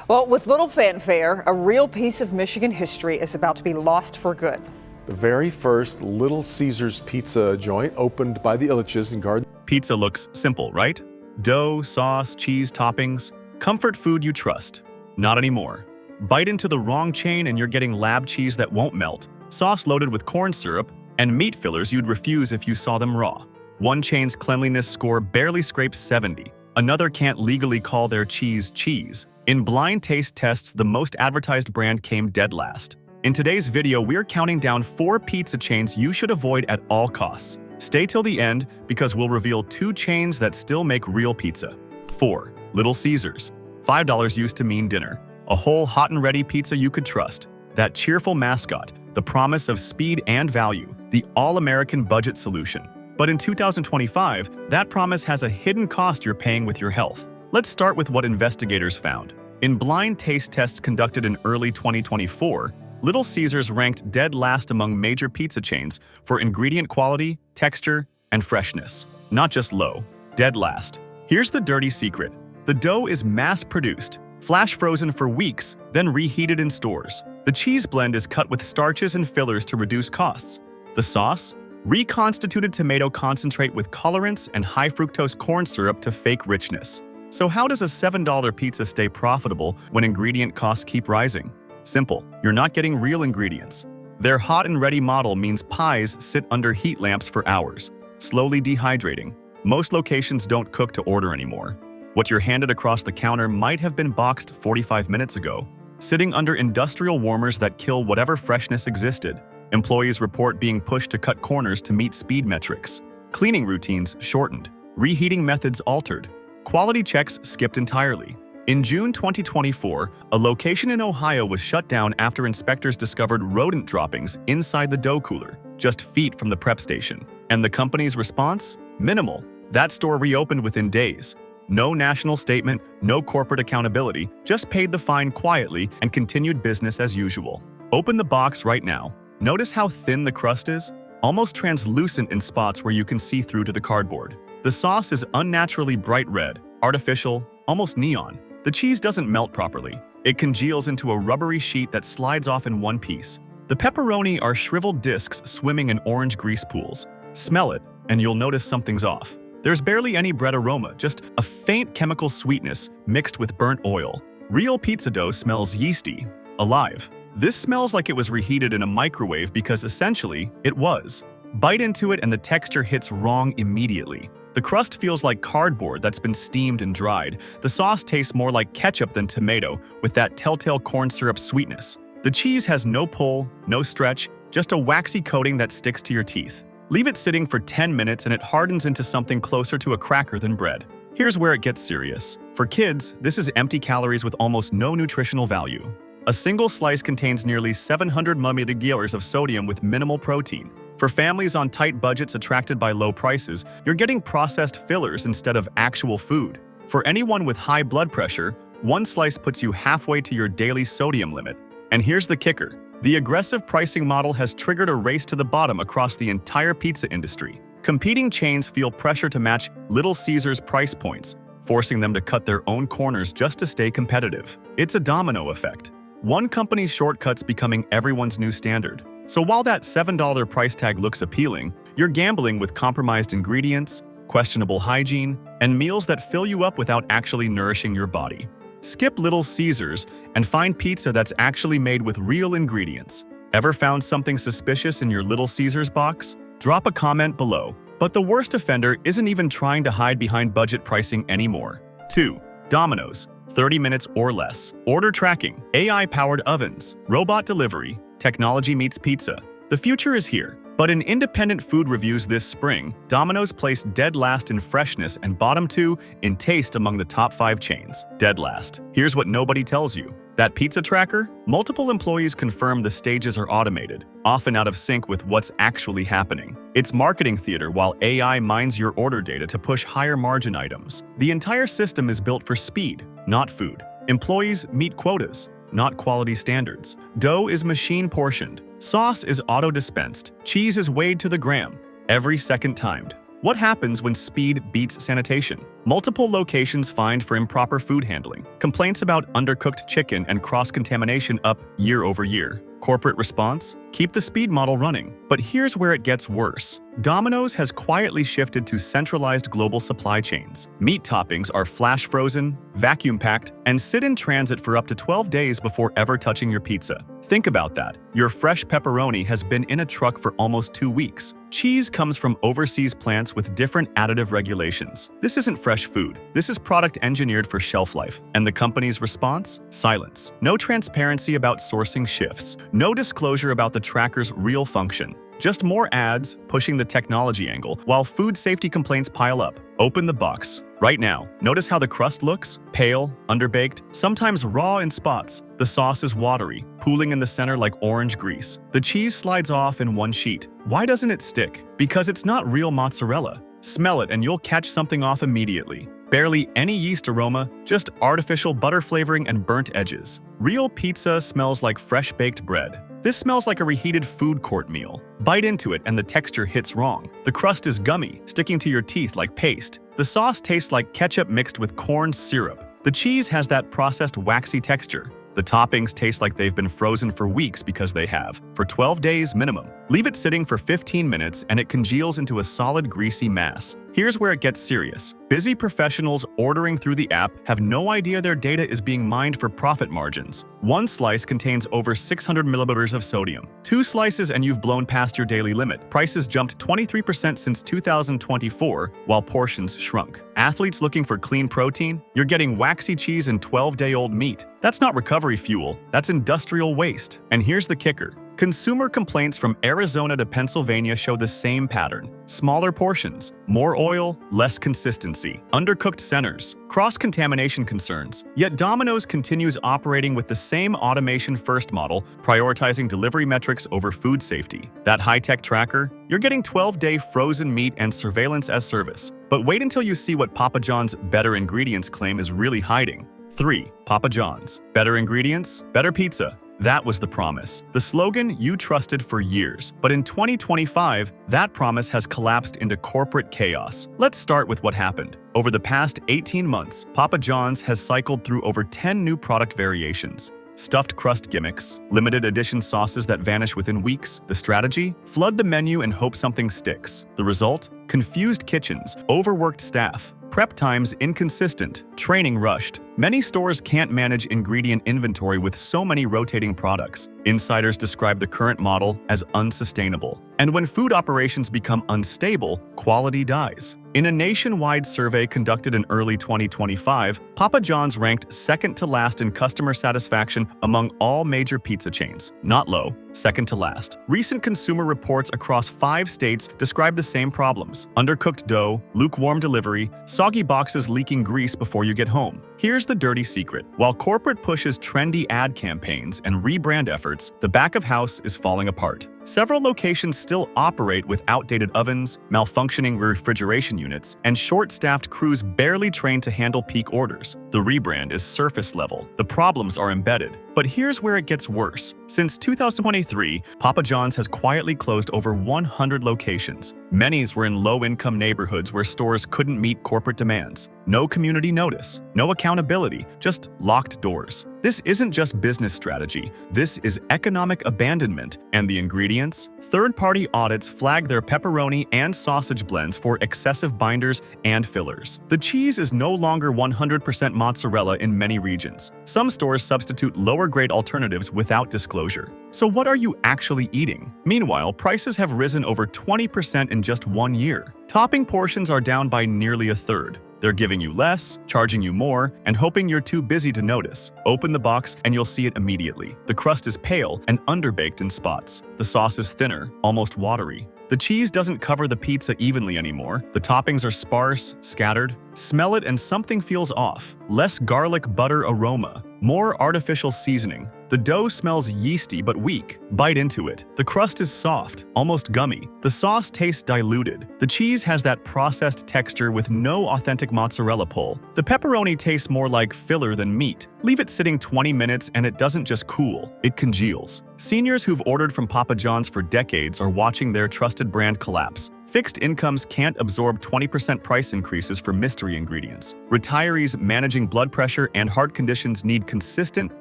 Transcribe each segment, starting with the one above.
Well, with little fanfare, a real piece of Michigan history is about to be lost for good. The very first Little Caesars pizza joint opened by the Illiches in Garden. Pizza looks simple, right? Dough, sauce, cheese, toppings. Comfort food you trust. Not anymore. Bite into the wrong chain and you're getting lab cheese that won't melt, sauce loaded with corn syrup, and meat fillers you'd refuse if you saw them raw. One chain's cleanliness score barely scrapes 70. Another can't legally call their cheese cheese. In blind taste tests, the most advertised brand came dead last. In today's video, we're counting down 4 pizza chains you should avoid at all costs. Stay till the end because we'll reveal 2 chains that still make real pizza. 4. Little Caesars. $5 used to mean dinner. A whole hot and ready pizza you could trust. That cheerful mascot, the promise of speed and value, the all-American budget solution. But in 2025, that promise has a hidden cost you're paying with your health. Let's start with what investigators found. In blind taste tests conducted in early 2024, Little Caesars ranked dead last among major pizza chains for ingredient quality, texture, and freshness. Not just low, dead last. Here's the dirty secret. The dough is mass-produced, flash frozen for weeks, then reheated in stores. The cheese blend is cut with starches and fillers to reduce costs. The sauce? Reconstituted tomato concentrate with colorants and high-fructose corn syrup to fake richness. So how does a $7 pizza stay profitable when ingredient costs keep rising? Simple. You're not getting real ingredients. Their hot and ready model means pies sit under heat lamps for hours, slowly dehydrating. Most locations don't cook to order anymore. What you're handed across the counter might have been boxed 45 minutes ago, sitting under industrial warmers that kill whatever freshness existed. Employees report being pushed to cut corners to meet speed metrics. Cleaning routines shortened. Reheating methods altered. Quality checks skipped entirely. In June 2024, a location in Ohio was shut down after inspectors discovered rodent droppings inside the dough cooler, just feet from the prep station. And the company's response? Minimal. That store reopened within days. No national statement, no corporate accountability, just paid the fine quietly and continued business as usual. Open the box right now. Notice how thin the crust is? Almost translucent in spots where you can see through to the cardboard. The sauce is unnaturally bright red, artificial, almost neon. The cheese doesn't melt properly. It congeals into a rubbery sheet that slides off in one piece. The pepperoni are shriveled discs swimming in orange grease pools. Smell it, and you'll notice something's off. There's barely any bread aroma, just a faint chemical sweetness mixed with burnt oil. Real pizza dough smells yeasty, alive. This smells like it was reheated in a microwave because essentially, it was. Bite into it and the texture hits wrong immediately. The crust feels like cardboard that's been steamed and dried. The sauce tastes more like ketchup than tomato, with that telltale corn syrup sweetness. The cheese has no pull, no stretch, just a waxy coating that sticks to your teeth. Leave it sitting for 10 minutes and it hardens into something closer to a cracker than bread. Here's where it gets serious. For kids, this is empty calories with almost no nutritional value. A single slice contains nearly 700 milliliters of sodium with minimal protein. For families on tight budgets attracted by low prices, you're getting processed fillers instead of actual food. For anyone with high blood pressure, one slice puts you halfway to your daily sodium limit. And here's the kicker. The aggressive pricing model has triggered a race to the bottom across the entire pizza industry. Competing chains feel pressure to match Little Caesars' price points, forcing them to cut their own corners just to stay competitive. It's a domino effect. One company's shortcuts becoming everyone's new standard. So while that $7 price tag looks appealing, you're gambling with compromised ingredients, questionable hygiene, and meals that fill you up without actually nourishing your body. Skip Little Caesars and find pizza that's actually made with real ingredients. Ever found something suspicious in your Little Caesars box? Drop a comment below. But the worst offender isn't even trying to hide behind budget pricing anymore. 2. Domino's. 30 minutes or less. Order tracking, AI-powered ovens, robot delivery, technology meets pizza. The future is here. But in independent food reviews this spring, Domino's placed dead last in freshness and bottom 2 in taste among the top 5 chains. Dead last. Here's what nobody tells you. That pizza tracker? Multiple employees confirm the stages are automated, often out of sync with what's actually happening. It's marketing theater while AI mines your order data to push higher margin items. The entire system is built for speed, not food. Employees meet quotas, not quality standards. Dough is machine portioned. Sauce is auto-dispensed. Cheese is weighed to the gram. Every second timed. What happens when speed beats sanitation? Multiple locations fined for improper food handling. Complaints about undercooked chicken and cross-contamination up year over year. Corporate response? Keep the speed model running. But here's where it gets worse. Domino's has quietly shifted to centralized global supply chains. Meat toppings are flash frozen, vacuum packed, and sit in transit for up to 12 days before ever touching your pizza. Think about that. Your fresh pepperoni has been in a truck for almost 2 weeks. Cheese comes from overseas plants with different additive regulations. This isn't fresh food. This is product engineered for shelf life. And the company's response? Silence. No transparency about sourcing shifts. No disclosure about the tracker's real function. Just more ads pushing the technology angle while food safety complaints pile up. Open the box. Right now, notice how the crust looks? Pale, underbaked, sometimes raw in spots. The sauce is watery, pooling in the center like orange grease. The cheese slides off in one sheet. Why doesn't it stick? Because it's not real mozzarella. Smell it and you'll catch something off immediately. Barely any yeast aroma, just artificial butter flavoring and burnt edges. Real pizza smells like fresh baked bread. This smells like a reheated food court meal. Bite into it and the texture hits wrong. The crust is gummy, sticking to your teeth like paste. The sauce tastes like ketchup mixed with corn syrup. The cheese has that processed waxy texture. The toppings taste like they've been frozen for weeks because they have, for 12 days minimum. Leave it sitting for 15 minutes and it congeals into a solid greasy mass. Here's where it gets serious. Busy professionals ordering through the app have no idea their data is being mined for profit margins. One slice contains over 600 milliliters of sodium. 2 slices and you've blown past your daily limit. Prices jumped 23% since 2024, while portions shrunk. Athletes looking for clean protein? You're getting waxy cheese and 12-day-old meat. That's not recovery fuel, that's industrial waste. And here's the kicker. Consumer complaints from Arizona to Pennsylvania show the same pattern. Smaller portions, more oil, less consistency, undercooked centers, cross-contamination concerns. Yet Domino's continues operating with the same automation-first model, prioritizing delivery metrics over food safety. That high-tech tracker? You're getting 12-day frozen meat and surveillance as service. But wait until you see what Papa John's better ingredients claim is really hiding. 3. Papa John's. Better ingredients, better pizza. That was the promise. The slogan you trusted for years. But in 2025, that promise has collapsed into corporate chaos. Let's start with what happened. Over the past 18 months, Papa John's has cycled through over 10 new product variations. Stuffed crust gimmicks, limited edition sauces that vanish within weeks. The strategy? Flood the menu and hope something sticks. The result? Confused kitchens, overworked staff, prep times inconsistent, training rushed. Many stores can't manage ingredient inventory with so many rotating products. Insiders describe the current model as unsustainable. And when food operations become unstable, quality dies. In a nationwide survey conducted in early 2025, Papa John's ranked second to last in customer satisfaction among all major pizza chains. Not low, second to last. Recent consumer reports across 5 states describe the same problems. Undercooked dough, lukewarm delivery, soggy boxes leaking grease before you get home. Here's the dirty secret. While corporate pushes trendy ad campaigns and rebrand efforts, the back of house is falling apart. Several locations still operate with outdated ovens, malfunctioning refrigeration units, and short-staffed crews barely trained to handle peak orders. The rebrand is surface level. The problems are embedded. But here's where it gets worse. Since 2023, Papa John's has quietly closed over 100 locations. Many were in low-income neighborhoods where stores couldn't meet corporate demands. No community notice, no accountability, just locked doors. This isn't just business strategy, this is economic abandonment. And the ingredients? Third-party audits flag their pepperoni and sausage blends for excessive binders and fillers. The cheese is no longer 100% mozzarella in many regions. Some stores substitute lower-grade alternatives without disclosure. So what are you actually eating? Meanwhile, prices have risen over 20% in just 1 year. Topping portions are down by nearly a third. They're giving you less, charging you more, and hoping you're too busy to notice. Open the box and you'll see it immediately. The crust is pale and underbaked in spots. The sauce is thinner, almost watery. The cheese doesn't cover the pizza evenly anymore. The toppings are sparse, scattered. Smell it and something feels off. Less garlic butter aroma, more artificial seasoning. The dough smells yeasty but weak. Bite into it. The crust is soft, almost gummy. The sauce tastes diluted. The cheese has that processed texture with no authentic mozzarella pull. The pepperoni tastes more like filler than meat. Leave it sitting 20 minutes and it doesn't just cool, it congeals. Seniors who've ordered from Papa John's for decades are watching their trusted brand collapse. Fixed incomes can't absorb 20% price increases for mystery ingredients. Retirees managing blood pressure and heart conditions need consistent,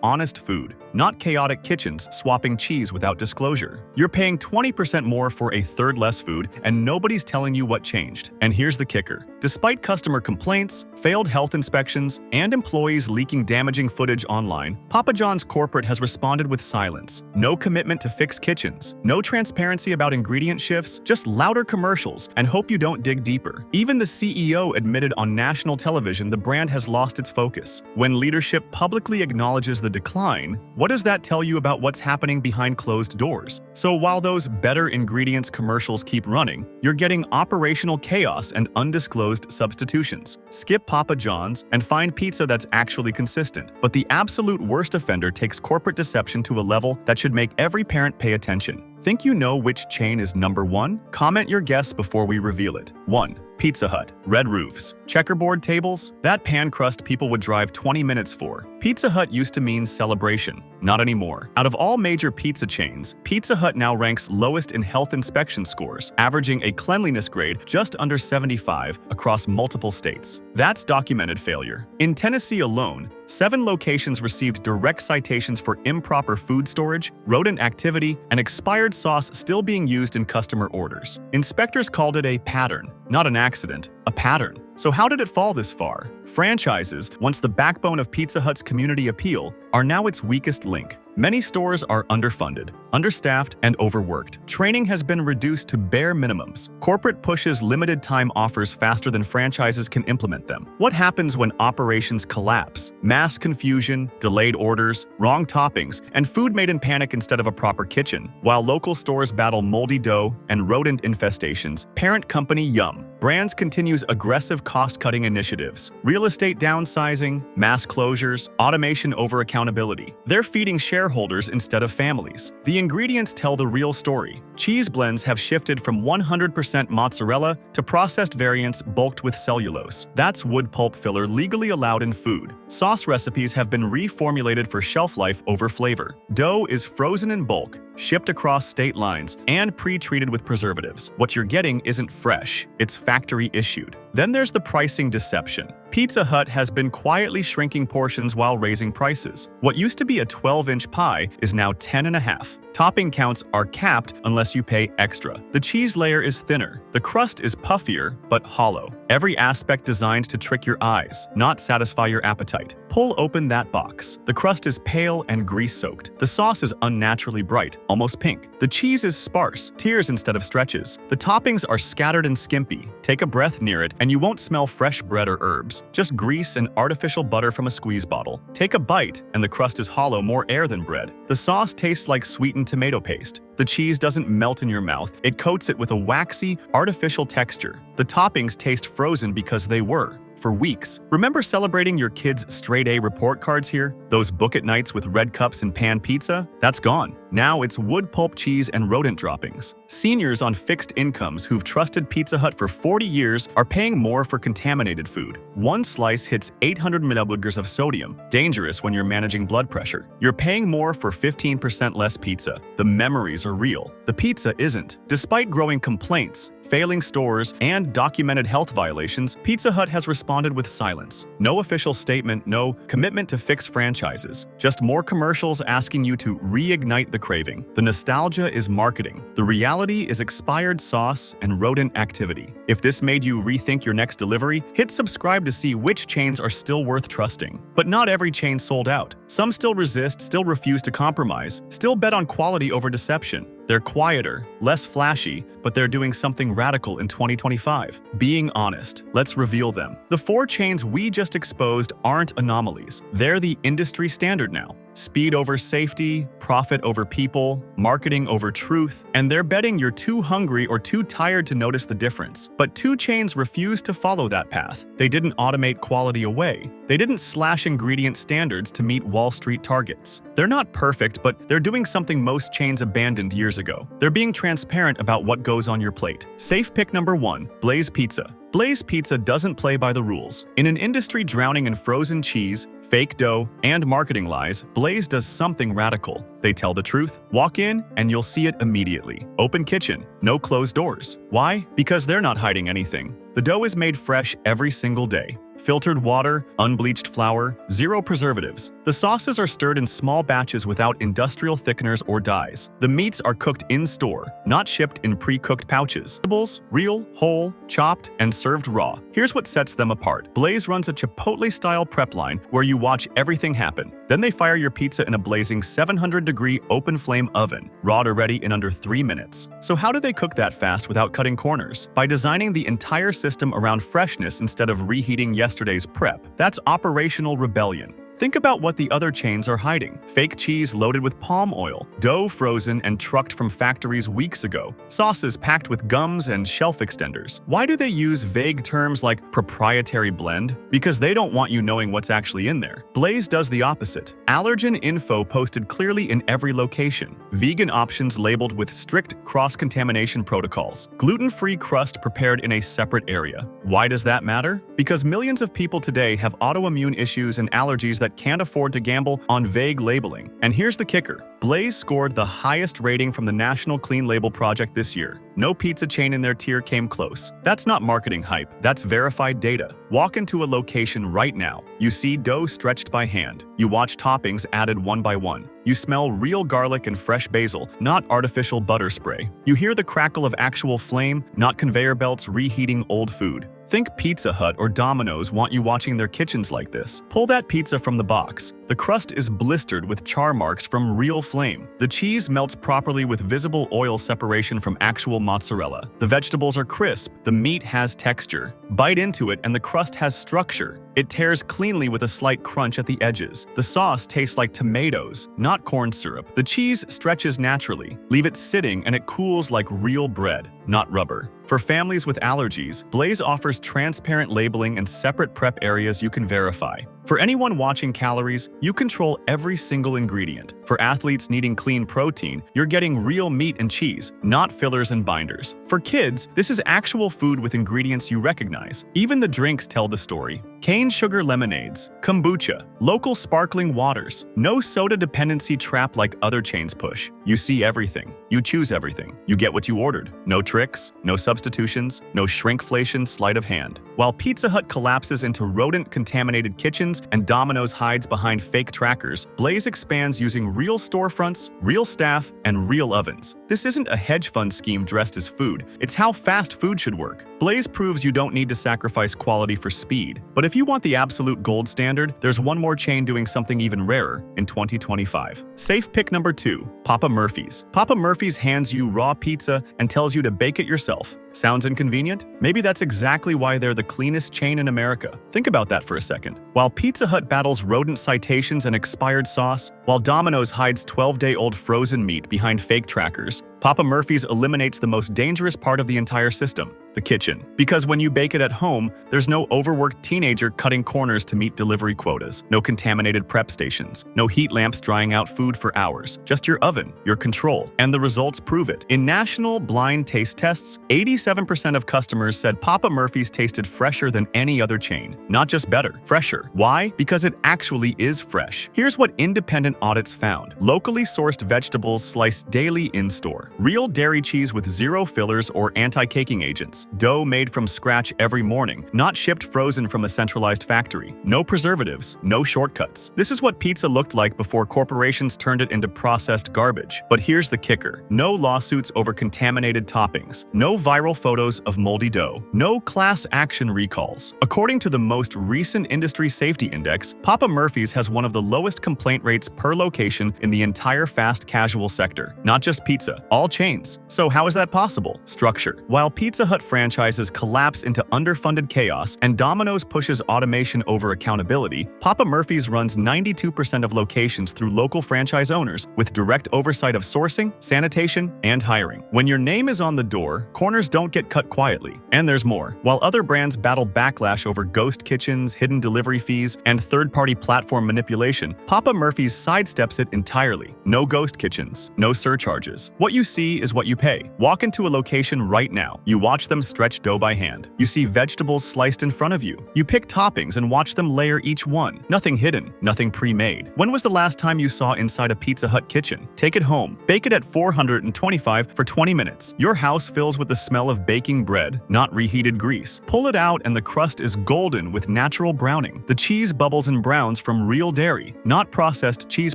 honest food, not chaotic kitchens swapping cheese without disclosure. You're paying 20% more for a third less food, and nobody's telling you what changed. And here's the kicker. Despite customer complaints, failed health inspections, and employees leaking damaging footage online, Papa John's corporate has responded with silence. No commitment to fix kitchens, no transparency about ingredient shifts, just louder commercials and hope you don't dig deeper. Even the CEO admitted on national television the brand has lost its focus. When leadership publicly acknowledges the decline, what does that tell you about what's happening behind closed doors? So while those better ingredients commercials keep running, you're getting operational chaos and undisclosed substitutions. Skip Papa John's and find pizza that's actually consistent. But the absolute worst offender takes corporate deception to a level that should make every parent pay attention. Think you know which chain is number one? Comment your guess before we reveal it. 1. Pizza Hut. Red roofs. Checkerboard tables? That pan crust people would drive 20 minutes for. Pizza Hut used to mean celebration. Not anymore. Out of all major pizza chains, Pizza Hut now ranks lowest in health inspection scores, averaging a cleanliness grade just under 75 across multiple states. That's documented failure. In Tennessee alone, 7 locations received direct citations for improper food storage, rodent activity, and expired sauce still being used in customer orders. Inspectors called it a pattern, not an accident, a pattern. So how did it fall this far? Franchises, once the backbone of Pizza Hut's community appeal, are now its weakest link. Many stores are underfunded, understaffed, and overworked. Training has been reduced to bare minimums. Corporate pushes limited time offers faster than franchises can implement them. What happens when operations collapse? Mass confusion, delayed orders, wrong toppings, and food made in panic instead of a proper kitchen. While local stores battle moldy dough and rodent infestations, parent company Yum! Brands continues aggressive cost-cutting initiatives, real estate downsizing, mass closures, automation over accountability. They're feeding shareholders instead of families. The ingredients tell the real story. Cheese blends have shifted from 100% mozzarella to processed variants bulked with cellulose. That's wood pulp filler legally allowed in food. Sauce recipes have been reformulated for shelf life over flavor. Dough is frozen in bulk, shipped across state lines, and pre-treated with preservatives. What you're getting isn't fresh, it's factory issued. Then there's the pricing deception. Pizza Hut has been quietly shrinking portions while raising prices. What used to be a 12-inch pie is now 10.5. Topping counts are capped unless you pay extra. The cheese layer is thinner. The crust is puffier, but hollow. Every aspect designed to trick your eyes, not satisfy your appetite. Pull open that box. The crust is pale and grease-soaked. The sauce is unnaturally bright, almost pink. The cheese is sparse, tears instead of stretches. The toppings are scattered and skimpy. Take a breath near it, and you won't smell fresh bread or herbs. Just grease and artificial butter from a squeeze bottle. Take a bite, and the crust is hollow, more air than bread. The sauce tastes like sweetened tomato paste. The cheese doesn't melt in your mouth. It coats it with a waxy, artificial texture. The toppings taste frozen because they were. For weeks. Remember celebrating your kids' straight-A report cards here? Those book-it nights with red cups and pan pizza? That's gone. Now it's wood pulp cheese and rodent droppings. Seniors on fixed incomes who've trusted Pizza Hut for 40 years are paying more for contaminated food. One slice hits 800 milliliters of sodium, dangerous when you're managing blood pressure. You're paying more for 15% less pizza. The memories are real. The pizza isn't. Despite growing complaints, failing stores, and documented health violations, Pizza Hut has responded with silence. No official statement, no commitment to fix franchises. Just more commercials asking you to reignite the craving. The nostalgia is marketing. The reality is expired sauce and rodent activity. If this made you rethink your next delivery, hit subscribe to see which chains are still worth trusting. But not every chain sold out. Some still resist, still refuse to compromise, still bet on quality over deception. They're quieter, less flashy, but they're doing something radical in 2025. Being honest, let's reveal them. The 4 chains we just exposed aren't anomalies. They're the industry standard now. Speed over safety, profit over people, marketing over truth, and they're betting you're too hungry or too tired to notice the difference. But 2 chains refuse to follow that path. They didn't automate quality away. They didn't slash ingredient standards to meet Wall Street targets. They're not perfect, but they're doing something most chains abandoned years ago. They're being transparent about what goes on your plate. Safe pick number 1, Blaze Pizza. Blaze Pizza doesn't play by the rules. In an industry drowning in frozen cheese, fake dough, and marketing lies, Blaze does something radical. They tell the truth. Walk in and you'll see it immediately. Open kitchen, no closed doors. Why? Because they're not hiding anything. The dough is made fresh every single day. Filtered water, unbleached flour, zero preservatives. The sauces are stirred in small batches without industrial thickeners or dyes. The meats are cooked in-store, not shipped in pre-cooked pouches. Vegetables, real, whole, chopped, and served raw. Here's what sets them apart. Blaze runs a Chipotle-style prep line where you watch everything happen. Then they fire your pizza in a blazing 700-degree open-flame oven, raw to ready in under 3 minutes. So how do they cook that fast without cutting corners? By designing the entire system around freshness instead of reheating yesterday's prep. That's operational rebellion. Think about what the other chains are hiding. Fake cheese loaded with palm oil, dough frozen and trucked from factories weeks ago, sauces packed with gums and shelf extenders. Why do they use vague terms like proprietary blend? Because they don't want you knowing what's actually in there. Blaze does the opposite. Allergen info posted clearly in every location. Vegan options labeled with strict cross-contamination protocols. Gluten-free crust prepared in a separate area. Why does that matter? Because millions of people today have autoimmune issues and allergies that can't afford to gamble on vague labeling. And here's the kicker. Blaze scored the highest rating from the National Clean Label Project this year. No pizza chain in their tier came close. That's not marketing hype, that's verified data. Walk into a location right now. You see dough stretched by hand. You watch toppings added one by one. You smell real garlic and fresh basil, not artificial butter spray. You hear the crackle of actual flame, not conveyor belts reheating old food. Think Pizza Hut or Domino's want you watching their kitchens like this. Pull that pizza from the box. The crust is blistered with char marks from real flame. The cheese melts properly with visible oil separation from actual mozzarella. The vegetables are crisp. The meat has texture. Bite into it and the crust has structure. It tears cleanly with a slight crunch at the edges. The sauce tastes like tomatoes, not corn syrup. The cheese stretches naturally. Leave it sitting and it cools like real bread, not rubber. For families with allergies, Blaze offers transparent labeling and separate prep areas you can verify. For anyone watching calories, you control every single ingredient. For athletes needing clean protein, you're getting real meat and cheese, not fillers and binders. For kids, this is actual food with ingredients you recognize. Even the drinks tell the story. Cane sugar lemonades, kombucha, local sparkling waters. No soda dependency trap like other chains push. You see everything. You choose everything. You get what you ordered. No tricks, no substitutions, no shrinkflation sleight of hand. While Pizza Hut collapses into rodent-contaminated kitchens and Domino's hides behind fake trackers, Blaze expands using real storefronts, real staff, and real ovens. This isn't a hedge fund scheme dressed as food. It's how fast food should work. Blaze proves you don't need to sacrifice quality for speed. But if you want the absolute gold standard, there's one more chain doing something even rarer in 2025. Safe pick number 2, Papa Murphy's. Papa Murphy's hands you raw pizza and tells you to bake it yourself. Sounds inconvenient? Maybe that's exactly why they're the cleanest chain in America. Think about that for a second. While Pizza Hut battles rodent citations and expired sauce, while Domino's hides 12-day-old frozen meat behind fake trackers, Papa Murphy's eliminates the most dangerous part of the entire system, the kitchen. Because when you bake it at home, there's no overworked teenager cutting corners to meet delivery quotas, no contaminated prep stations, no heat lamps drying out food for hours, just your oven, your control, and the results prove it. In national blind taste tests, 87% of customers said Papa Murphy's tasted fresher than any other chain. Not just better, fresher. Why? Because it actually is fresh. Here's what independent audits found. Locally sourced vegetables sliced daily in-store. Real dairy cheese with zero fillers or anti-caking agents. Dough made from scratch every morning, not shipped frozen from a centralized factory. No preservatives, no shortcuts. This is what pizza looked like before corporations turned it into processed garbage. But here's the kicker. No lawsuits over contaminated toppings. No viral photos of moldy dough. No class action recalls. According to the most recent Industry Safety Index, Papa Murphy's has one of the lowest complaint rates per location in the entire fast casual sector. Not just pizza, all chains. So how is that possible? Structure. While Pizza Hut franchises collapse into underfunded chaos and Domino's pushes automation over accountability, Papa Murphy's runs 92% of locations through local franchise owners with direct oversight of sourcing, sanitation, and hiring. When your name is on the door, corners don't get cut quietly. And there's more. While other brands battle backlash over ghost kitchens, hidden delivery fees, and third-party platform manipulation, Papa Murphy's sidesteps it entirely. No ghost kitchens, no surcharges. What you see is what you pay. Walk into a location right now. You watch them stretch dough by hand. You see vegetables sliced in front of you. You pick toppings and watch them layer each one. Nothing hidden, nothing pre-made. When was the last time you saw inside a Pizza Hut kitchen? Take it home. Bake it at 425 for 20 minutes. Your house fills with the smell of baking bread, not reheated grease. Pull it out and the crust is golden with natural browning. The cheese bubbles and browns from real dairy, not processed cheese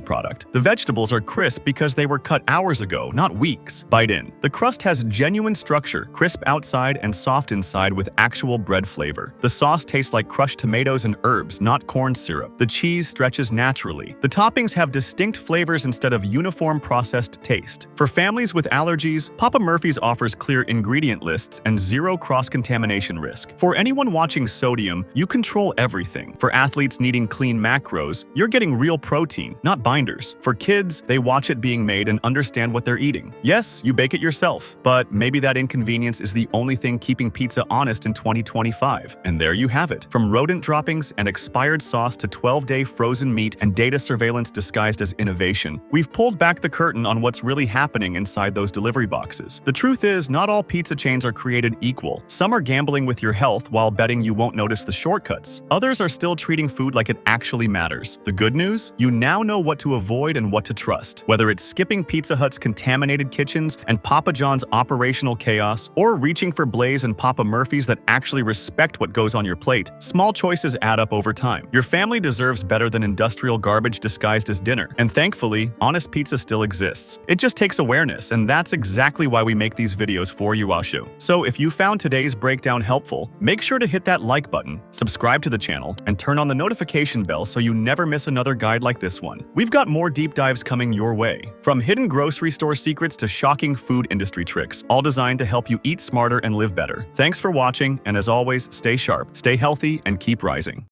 product. The vegetables are crisp because they were cut hours ago, not weeks. Bite in. The crust has genuine structure, crisp outside and soft inside with actual bread flavor. The sauce tastes like crushed tomatoes and herbs, not corn syrup. The cheese stretches naturally. The toppings have distinct flavors instead of uniform processed taste. For families with allergies, Papa Murphy's offers clear ingredient lists and zero cross-contamination risk. For anyone watching sodium, you control everything. For athletes needing clean macros, you're getting real protein, not binders. For kids, they watch it being made and understand what they're eating. Yes, you bake it yourself, but maybe that inconvenience is the only thing keeping pizza honest in 2025. And there you have it. From rodent droppings and expired sauce to 12-day frozen meat and data surveillance disguised as innovation, we've pulled back the curtain on what's really happening inside those delivery boxes. The truth is, not all pizza chains are created equal. Some are gambling with your health while betting you won't notice the shortcuts. Others are still treating food like it actually matters. The good news? You now know what to avoid and what to trust. Whether it's skipping Pizza Hut's contaminated kitchens and Papa John's operational chaos, or reaching for Blaze and Papa Murphy's that actually respect what goes on your plate, small choices add up over time. Your family deserves better than industrial garbage disguised as dinner. And thankfully, honest pizza still exists. It just takes awareness, and that's exactly why we make these videos for you, Ashu. So if you found today's breakdown helpful, make sure to hit that like button, subscribe to the channel, and turn on the notification bell so you never miss another guide like this one. We've got more deep dives coming your way. From hidden grocery store secrets to shocking food industry tricks, all designed to help you eat smarter and live better. Thanks for watching, and as always, stay sharp, stay healthy, and keep rising.